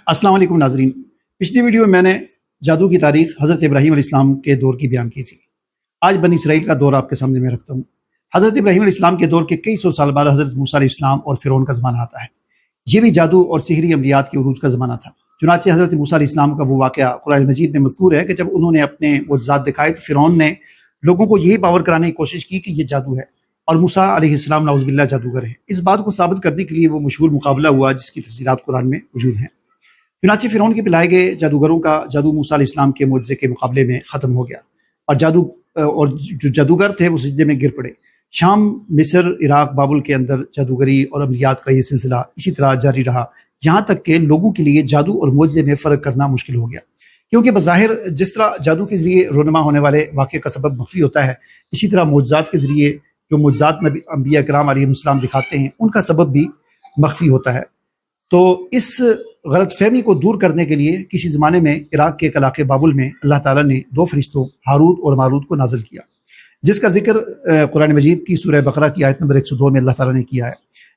السلام علیکم ناظرین، پچھلی ویڈیو میں میں نے جادو کی تاریخ حضرت ابراہیم علیہ السلام کے دور کی بیان کی تھی۔ آج بنی اسرائیل کا دور آپ کے سامنے میں رکھتا ہوں۔ حضرت ابراہیم علیہ السلام کے دور کے کئی سو سال بعد حضرت موسیٰ علیہ السلام اور فرعون کا زمانہ آتا ہے۔ یہ بھی جادو اور سحری عملیات کے عروج کا زمانہ تھا۔ چنانچہ حضرت موسیٰ علیہ السلام کا وہ واقعہ قرآن مجید میں مذکور ہے کہ جب انہوں نے اپنے معجزات دکھائے تو فرعون نے لوگوں کو یہی باور کرانے کی کوشش کی کہ یہ جادو ہے اور موسیٰ علیہ السلام نعوذ باللہ جادوگر ہیں۔ اس بات کو ثابت کرنے کے لیے وہ مشہور مقابلہ ہوا جس کی تفصیلات قرآن میں موجود ہیں۔ چنانچہ فرعون کے پلائے گئے جادوگروں کا جادو موسیٰ علیہ السلام کے معجزے کے مقابلے میں ختم ہو گیا اور جو جادوگر تھے وہ سجدے میں گر پڑے۔ شام، مصر، عراق، بابل کے اندر جادوگری اور عملیات کا یہ سلسلہ اسی طرح جاری رہا، یہاں تک کہ لوگوں کے لیے جادو اور معجزے میں فرق کرنا مشکل ہو گیا، کیونکہ بظاہر جس طرح جادو کے ذریعے رونما ہونے والے واقعے کا سبب مخفی ہوتا ہے، اسی طرح معجزات کے ذریعے جو معجزات نبی انبیاء کرام علیہ السلام دکھاتے ہیں ان کا سبب بھی مخفی ہوتا ہے۔ تو اس غلط فہمی کو دور کرنے کے لیے کسی زمانے میں عراق کے علاقے بابل میں اللہ تعالیٰ نے دو فرشتوں ہاروت اور ماروت کو نازل کیا، جس کا ذکر قرآن مجید کی سورہ بقرہ کی آیت نمبر 102 میں اللہ تعالیٰ نے کیا ہے۔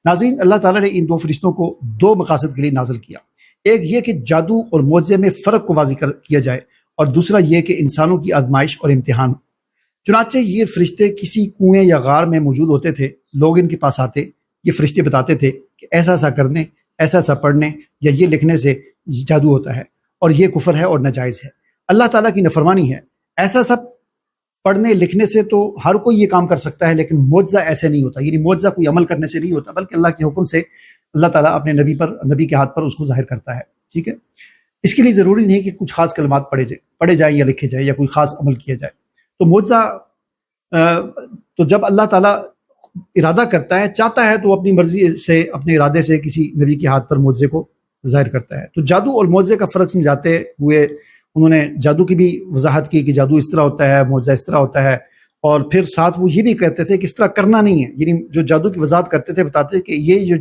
ناظرین، اللہ تعالیٰ نے ان دو فرشتوں کو دو مقاصد کے لیے نازل کیا۔ ایک یہ کہ جادو اور معجزے میں فرق کو واضح کیا جائے، اور دوسرا یہ کہ انسانوں کی آزمائش اور امتحان۔ چنانچہ یہ فرشتے کسی کنویں یا غار میں موجود ہوتے تھے، لوگ ان کے پاس آتے، یہ فرشتے بتاتے تھے کہ ایسا ایسا کرنے، ایسا ایسا پڑھنے یا یہ لکھنے سے جادو ہوتا ہے اور یہ کفر ہے اور ناجائز ہے، اللہ تعالیٰ کی نافرمانی ہے۔ ایسا سب پڑھنے لکھنے سے تو ہر کوئی یہ کام کر سکتا ہے، لیکن معجزہ ایسے نہیں ہوتا، یعنی معجزہ کوئی عمل کرنے سے نہیں ہوتا، بلکہ اللہ کے حکم سے اللہ تعالیٰ اپنے نبی کے ہاتھ پر اس کو ظاہر کرتا ہے۔ ٹھیک ہے، اس کے لیے ضروری نہیں کہ کچھ خاص کلمات پڑھے جائیں یا لکھے جائیں یا کوئی خاص عمل کیا جائے۔ تو معجزہ تو جب اللہ تعالیٰ ارادہ کرتا ہے، چاہتا ہے، تو اپنی مرضی سے، اپنے ارادے سے کسی نبی کے ہاتھ پر معجزے کو ظاہر کرتا ہے۔ تو جادو اور معجزے کا فرق سمجھاتے ہوئے انہوں نے جادو کی بھی وضاحت کی کہ جادو اس طرح ہوتا ہے، معجزہ اس طرح ہوتا ہے، اور پھر ساتھ وہ یہ بھی کہتے تھے کہ اس طرح کرنا نہیں ہے، یعنی جو جادو کی وضاحت کرتے تھے بتاتے کہ یہ جو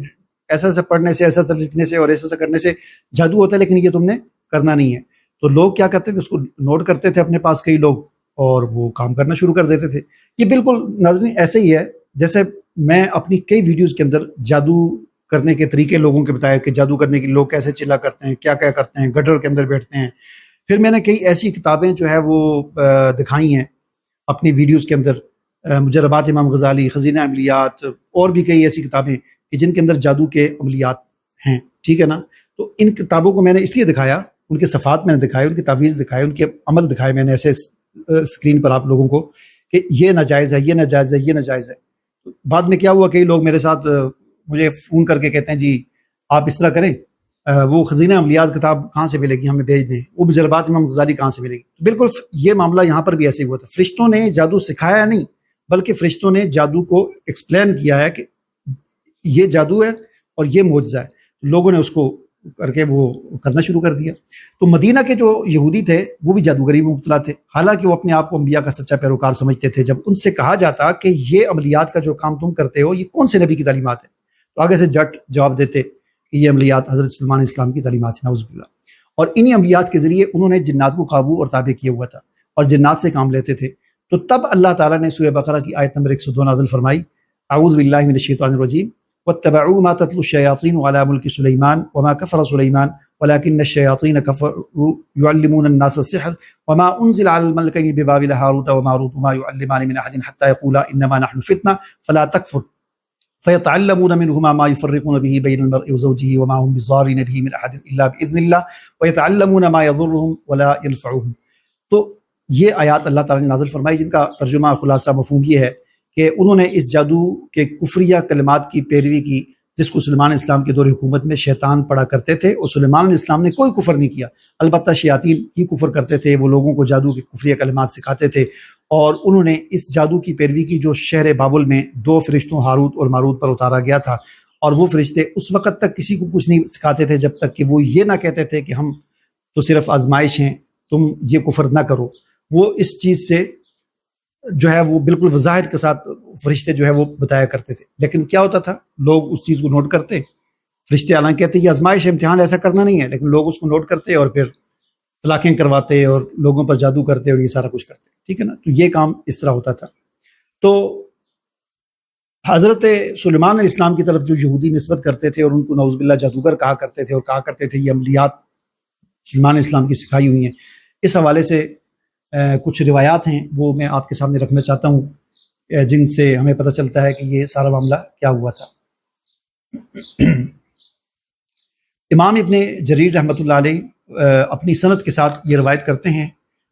ایسا ایسا پڑھنے سے، ایسا ایسا لکھنے سے اور ایسا ایسا کرنے سے جادو ہوتا ہے، لیکن یہ تم نے کرنا نہیں ہے۔ تو لوگ کیا کرتے تھے، اس کو نوٹ کرتے تھے اپنے پاس کئی لوگ، اور وہ کام کرنا شروع کر دیتے تھے۔ یہ بالکل ناظرین ایسے ہی ہے جیسے میں اپنی کئی ویڈیوز کے اندر جادو کرنے کے طریقے لوگوں کے بتایا کہ جادو کرنے کے لوگ کیسے چلا کرتے ہیں، کیا کیا کرتے ہیں، گٹر کے اندر بیٹھتے ہیں۔ پھر میں نے کئی ایسی کتابیں جو ہے وہ دکھائی ہیں اپنی ویڈیوز کے اندر، مجربات امام غزالی، خزینہ عملیات، اور بھی کئی ایسی کتابیں کہ جن کے اندر جادو کے عملیات ہیں۔ ٹھیک ہے نا، تو ان کتابوں کو میں نے اس لیے دکھایا، ان کے صفحات میں نے دکھائے، ان کی تعویذ دکھائے، ان کے عمل دکھائے میں نے ایسے اسکرین پر آپ لوگوں کو کہ یہ ناجائز ہے، یہ ناجائز ہے، یہ ناجائز ہے۔ بعد میں کیا ہوا، کئی لوگ میرے ساتھ مجھے فون کر کے کہتے ہیں جی آپ اس طرح کریں، وہ خزینہ عملیات کتاب کہاں سے ملے گی، ہمیں بھیج دیں، وہ مجربات امام غزالی کہاں سے ملے گی۔ بالکل یہ معاملہ یہاں پر بھی ایسے ہی ہوا تھا، فرشتوں نے جادو سکھایا نہیں، بلکہ فرشتوں نے جادو کو ایکسپلین کیا ہے کہ یہ جادو ہے اور یہ معجزہ ہے، لوگوں نے اس کو کر کے وہ کرنا شروع کر دیا۔ تو مدینہ کے جو یہودی تھے وہ بھی جادوگری میں مبتلا تھے، حالانکہ وہ اپنے آپ کو انبیاء کا سچا پیروکار سمجھتے تھے۔ جب ان سے کہا جاتا کہ یہ عملیات کا جو کام تم کرتے ہو یہ کون سے نبی کی تعلیمات ہے، تو آگے سے جٹ جواب دیتے کہ یہ عملیات حضرت سلیمان علیہ السلام کی تعلیمات ہیں، نعوذ باللہ۔ اور انہی عملیات کے ذریعے انہوں نے جنات کو قابو اور تابع کیا ہوا تھا اور جنات سے کام لیتے تھے۔ تو تب اللہ تعالیٰ نے سورہ بقرہ کی آیت نمبر 102 نازل فرمائی، اعوذ باللہ من الشیطان الرجیم، واتبعوا ما تتلو الشیاطین علی ملک سلیمان وما کفر سلیمان ولكن الشياطين كفروا يعلمون الناس السحر وما انزل على الملكين ببابل هاروت وماروت وما يعلمان من احد حتى يقولا انما نحن فتنه فلا تكفر فيتعلمون منهما ما يفرقون به بين المرء وزوجه وما هم بضارين به من احد الا باذن الله ويتعلمون ما يضرهم ولا ينفعهم۔ تو یہ آیات اللہ تعالیٰ نے نازل فرمائی جن کا ترجمہ خلاصہ مفہوم یہ ہے کہ انہوں نے اس جادو کے کفریہ کلمات کی پیروی کی جس کو سلیمان علیہ السلام کے دور حکومت میں شیطان پڑھا کرتے تھے، اور سلیمان علیہ السلام نے کوئی کفر نہیں کیا، البتہ شیاطین ہی کفر کرتے تھے، وہ لوگوں کو جادو کے کفریہ کلمات سکھاتے تھے، اور انہوں نے اس جادو کی پیروی کی جو شہر بابل میں دو فرشتوں ہاروت اور ماروت پر اتارا گیا تھا، اور وہ فرشتے اس وقت تک کسی کو کچھ نہیں سکھاتے تھے جب تک کہ وہ یہ نہ کہتے تھے کہ ہم تو صرف آزمائش ہیں، تم یہ کفر نہ کرو۔ وہ اس چیز سے جو ہے وہ بالکل وضاحت کے ساتھ فرشتے جو ہے وہ بتایا کرتے تھے، لیکن کیا ہوتا تھا، لوگ اس چیز کو نوٹ کرتے، فرشتے حالانکہ کہتے یہ آزمائش امتحان ایسا کرنا نہیں ہے، لیکن لوگ اس کو نوٹ کرتے اور پھر طلاقیں کرواتے اور لوگوں پر جادو کرتے اور یہ سارا کچھ کرتے۔ ٹھیک ہے نا، تو یہ کام اس طرح ہوتا تھا۔ تو حضرت سلیمان علیہ السلام کی طرف جو یہودی نسبت کرتے تھے اور ان کو نعوذ باللہ جادوگر کہا کرتے تھے اور کہا کرتے تھے یہ عملیات سلمان اسلام کی سکھائی ہوئی ہیں۔ اس حوالے سے کچھ روایات ہیں وہ میں آپ کے سامنے رکھنا چاہتا ہوں، جن سے ہمیں پتہ چلتا ہے کہ یہ سارا معاملہ کیا ہوا تھا۔ امام ابن جریر رحمۃ اللہ علیہ اپنی سند کے ساتھ یہ روایت کرتے ہیں،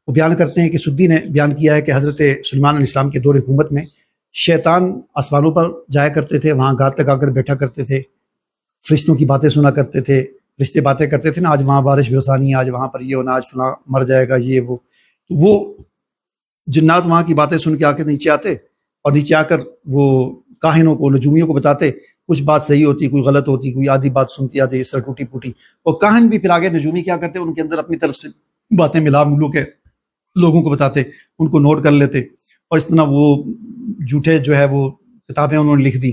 وہ بیان کرتے ہیں کہ سدی نے بیان کیا ہے کہ حضرت سلیمان علیہ السلام کے دور حکومت میں شیطان آسمانوں پر جایا کرتے تھے، وہاں گات لگا کر بیٹھا کرتے تھے، فرشتوں کی باتیں سنا کرتے تھے، فرشتے باتیں کرتے تھے نا، آج وہاں بارش برسانی ہے، آج وہاں پر یہ ہونا، آج فلاں مر جائے گا، یہ وہ جنات وہاں کی باتیں سن کے آ کے نیچے آتے اور نیچے آ کر وہ کاہنوں کو، نجومیوں کو بتاتے، کچھ بات صحیح ہوتی، کوئی غلط ہوتی، کوئی آدھی بات سنتی، آدھی اس طرح ٹوٹی پوٹی، اور کاہن بھی پھر آگے نجومی کیا کرتے، ان کے اندر اپنی طرف سے باتیں ملا ملو کے لوگوں کو بتاتے، ان کو نوٹ کر لیتے، اور اس طرح وہ جھوٹے جو ہے وہ کتابیں انہوں نے لکھ دی،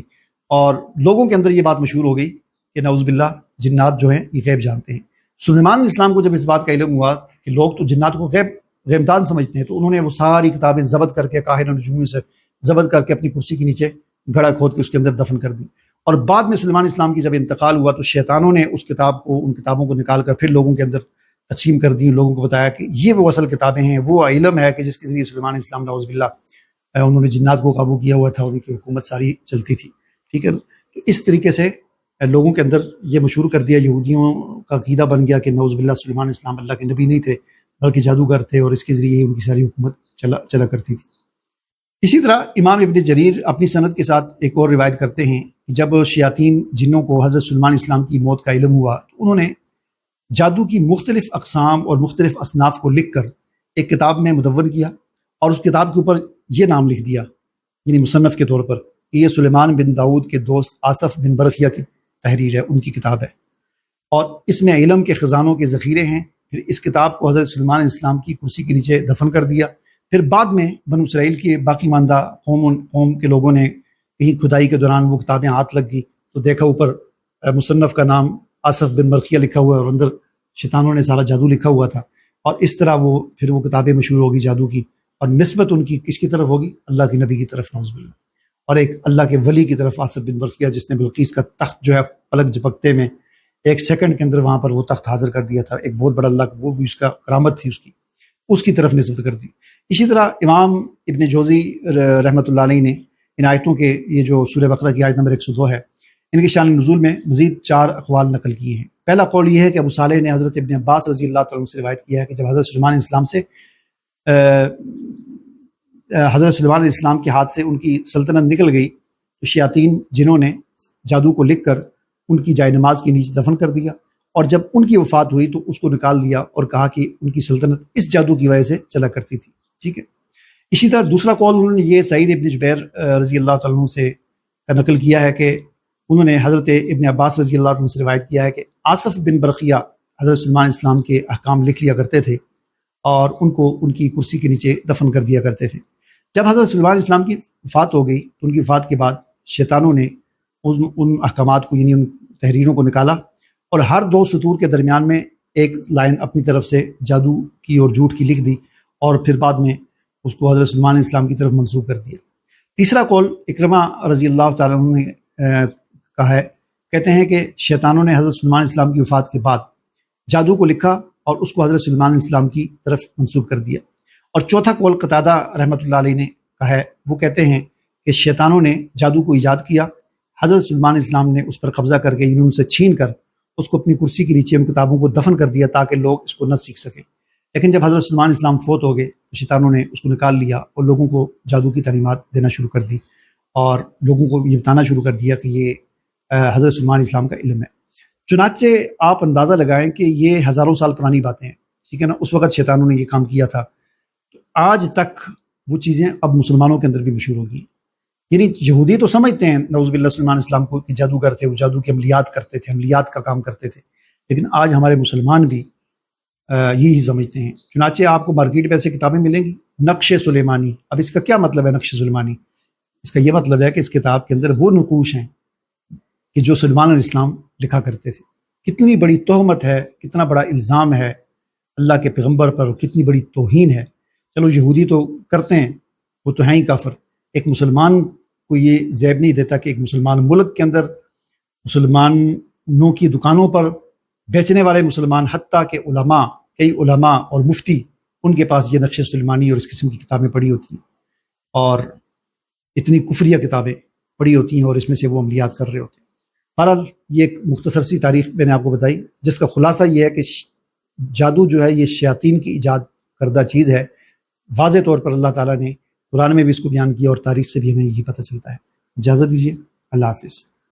اور لوگوں کے اندر یہ بات مشہور ہو گئی کہ نعوذ باللہ جنات جو ہیں یہ غیب جانتے ہیں۔ سلیمان علیہ السلام کو جب اس بات کا علم ہوا کہ لوگ تو جنات کو غیبدان سمجھتے ہیں، تو انہوں نے وہ ساری کتابیں ضبط کر کے کاہن و نجومیوں سے ضبط کر کے اپنی کرسی کے نیچے گڑھا کھود کے اس کے اندر دفن کر دی۔ اور بعد میں سلیمان اسلام کی جب انتقال ہوا تو شیطانوں نے اس کتاب کو، ان کتابوں کو نکال کر پھر لوگوں کے اندر تقسیم کر دی، لوگوں کو بتایا کہ یہ وہ اصل کتابیں ہیں، وہ علم ہے کہ جس کے ذریعے سلیمان اسلام نعوذ باللہ انہوں نے جنات کو قابو کیا ہوا تھا، ان کی حکومت ساری چلتی تھی، ٹھیک ہے۔ تو اس طریقے سے لوگوں کے اندر یہ مشہور کر دیا، یہودیوں کا عقیدہ بن گیا کہ نعوذ باللہ سلیمان اسلام اللہ کے نبی نہیں تھے بلکہ جادوگر تھے، اور اس کے ذریعے ہی ان کی ساری حکومت چلا کرتی تھی۔ اسی طرح امام ابن جریر اپنی سند کے ساتھ ایک اور روایت کرتے ہیں کہ جب شیاطین جنوں کو حضرت سلیمان اسلام کی موت کا علم ہوا تو انہوں نے جادو کی مختلف اقسام اور مختلف اصناف کو لکھ کر ایک کتاب میں مدون کیا، اور اس کتاب کے اوپر یہ نام لکھ دیا، یعنی مصنف کے طور پر، کہ یہ سلیمان بن داؤد کے دوست آصف بن برقیہ کی تحریر ہے، ان کی کتاب ہے، اور اس میں علم کے خزانوں کے ذخیرے ہیں۔ پھر اس کتاب کو حضرت سلیمان اسلام کی کرسی کے نیچے دفن کر دیا۔ پھر بعد میں بنو اسرائیل کے باقی ماندہ قوم کے لوگوں نے کہیں کھدائی کے دوران وہ کتابیں ہاتھ لگ گئی تو دیکھا اوپر مصنف کا نام آصف بن برقیہ لکھا ہوا ہے، اور اندر شیطانوں نے سارا جادو لکھا ہوا تھا، اور اس طرح پھر وہ کتابیں مشہور ہوگی جادو کی، اور نسبت ان کی کس کی طرف ہوگی؟ اللہ کے نبی کی طرف نعوذ باللہ، اور ایک اللہ کے ولی کی طرف آصف بن برقیہ، جس نے بلقیس کا تخت جو ہے پلک جھپکتے میں ایک سیکنڈ کے اندر وہاں پر وہ تخت حاضر کر دیا تھا، ایک بہت بڑا اللہ، وہ بھی اس کا کرامت تھی، اس کی طرف نسبت کر دی۔ اسی طرح امام ابن جوزی رحمۃ اللہ علیہ نے ان آیتوں کے، یہ جو سورہ بقرہ کی آیت نمبر 102 ہے، ان کے شان نزول میں مزید 4 اقوال نقل کیے ہیں۔ پہلا قول یہ ہے کہ ابو صالح نے حضرت ابن عباس رضی اللہ تعالیٰ عنہ سے روایت کیا ہے کہ جب حضرت سلیمان علیہ السلام سے حضرت سلیمان علیہ السلام کے ہاتھ سے ان کی سلطنت نکل گئی تو شیاطین جنہوں نے جادو کو لکھ کر ان کی جائے نماز کے نیچے دفن کر دیا، اور جب ان کی وفات ہوئی تو اس کو نکال دیا اور کہا کہ ان کی سلطنت اس جادو کی وجہ سے چلا کرتی تھی، ٹھیک ہے۔ اسی طرح دوسرا قول انہوں نے یہ سعید ابن جبیر رضی اللہ تعالیٰ عنہ سے نقل کیا ہے کہ انہوں نے حضرت ابن عباس رضی اللہ عنہ سے روایت کیا ہے کہ آصف بن برقیہ حضرت سلیمان علیہ السلام کے احکام لکھ لیا کرتے تھے اور ان کو ان کی کرسی کے نیچے دفن کر دیا کرتے تھے۔ جب حضرت سلیمان علیہ السلام کی وفات ہو گئی تو ان کی وفات کے بعد شیطانوں نے ان احکامات کو، یعنی ان تحریروں کو نکالا، اور ہر 2 سطور کے درمیان میں ایک لائن اپنی طرف سے جادو کی اور جھوٹ کی لکھ دی، اور پھر بعد میں اس کو حضرت سلیمان علیہ السلام کی طرف منسوب کر دیا۔ تیسرا قول اکرمہ رضی اللہ تعالیٰ عنہ نے کہا ہے، کہتے ہیں کہ شیطانوں نے حضرت سلیمان علیہ السلام کی وفات کے بعد جادو کو لکھا اور اس کو حضرت سلیمان علیہ السلام کی طرف منسوب کر دیا۔ اور چوتھا قول قتادہ رحمۃ اللہ علیہ نے کہا ہے، وہ کہتے ہیں کہ شیطانوں نے جادو کو ایجاد کیا، حضرت سلیمان علیہ السلام نے اس پر قبضہ کر کے، یعنی ان سے چھین کر اس کو اپنی کرسی کے نیچے ان کتابوں کو دفن کر دیا تاکہ لوگ اس کو نہ سیکھ سکیں۔ لیکن جب حضرت سلیمان علیہ السلام فوت ہو گئے تو شیطانوں نے اس کو نکال لیا اور لوگوں کو جادو کی تعلیمات دینا شروع کر دی، اور لوگوں کو یہ بتانا شروع کر دیا کہ یہ حضرت سلیمان علیہ السلام کا علم ہے۔ چنانچہ آپ اندازہ لگائیں کہ یہ ہزاروں سال پرانی باتیں ہیں، ٹھیک ہے نا، اس وقت شیطانوں نے یہ کام کیا تھا، تو آج تک وہ چیزیں اب مسلمانوں کے اندر بھی مشہور ہوگی۔ یعنی یہودی تو سمجھتے ہیں نعوذ باللہ سلیمان علیہ السلام کو کہ جادوگر تھے، وہ جادو کے عملیات کرتے تھے، عملیات کا کام کرتے تھے، لیکن آج ہمارے مسلمان بھی یہی سمجھتے ہیں۔ چنانچہ آپ کو مارکیٹ میں ایسے کتابیں ملیں گی، نقش سلیمانی۔ اب اس کا کیا مطلب ہے نقش سلیمانی؟ اس کا یہ مطلب ہے کہ اس کتاب کے اندر وہ نقوش ہیں کہ جو سلیمان علیہ السلام لکھا کرتے تھے۔ کتنی بڑی تہمت ہے، کتنا بڑا الزام ہے اللہ کے پیغمبر پر، کتنی بڑی توہین ہے۔ چلو یہودی تو کرتے ہیں، وہ تو ہیں ہی کافر، ایک مسلمان کو یہ زیب نہیں دیتا کہ ایک مسلمان ملک کے اندر مسلمانوں کی دکانوں پر بیچنے والے مسلمان حتیٰ کہ علماء، کئی علماء اور مفتی، ان کے پاس یہ نقش سلیمانی اور اس قسم کی کتابیں پڑھی ہوتی ہیں، اور اتنی کفریہ کتابیں پڑھی ہوتی ہیں، اور اس میں سے وہ عملیات کر رہے ہوتے ہیں۔ بہرحال یہ ایک مختصر سی تاریخ میں نے آپ کو بتائی، جس کا خلاصہ یہ ہے کہ جادو جو ہے یہ شیاطین کی ایجاد کردہ چیز ہے۔ واضح طور پر اللہ تعالیٰ نے قرآن میں بھی اس کو بیان کیا، اور تاریخ سے بھی ہمیں یہی پتہ چلتا ہے۔ اجازت دیجیے، اللہ حافظ۔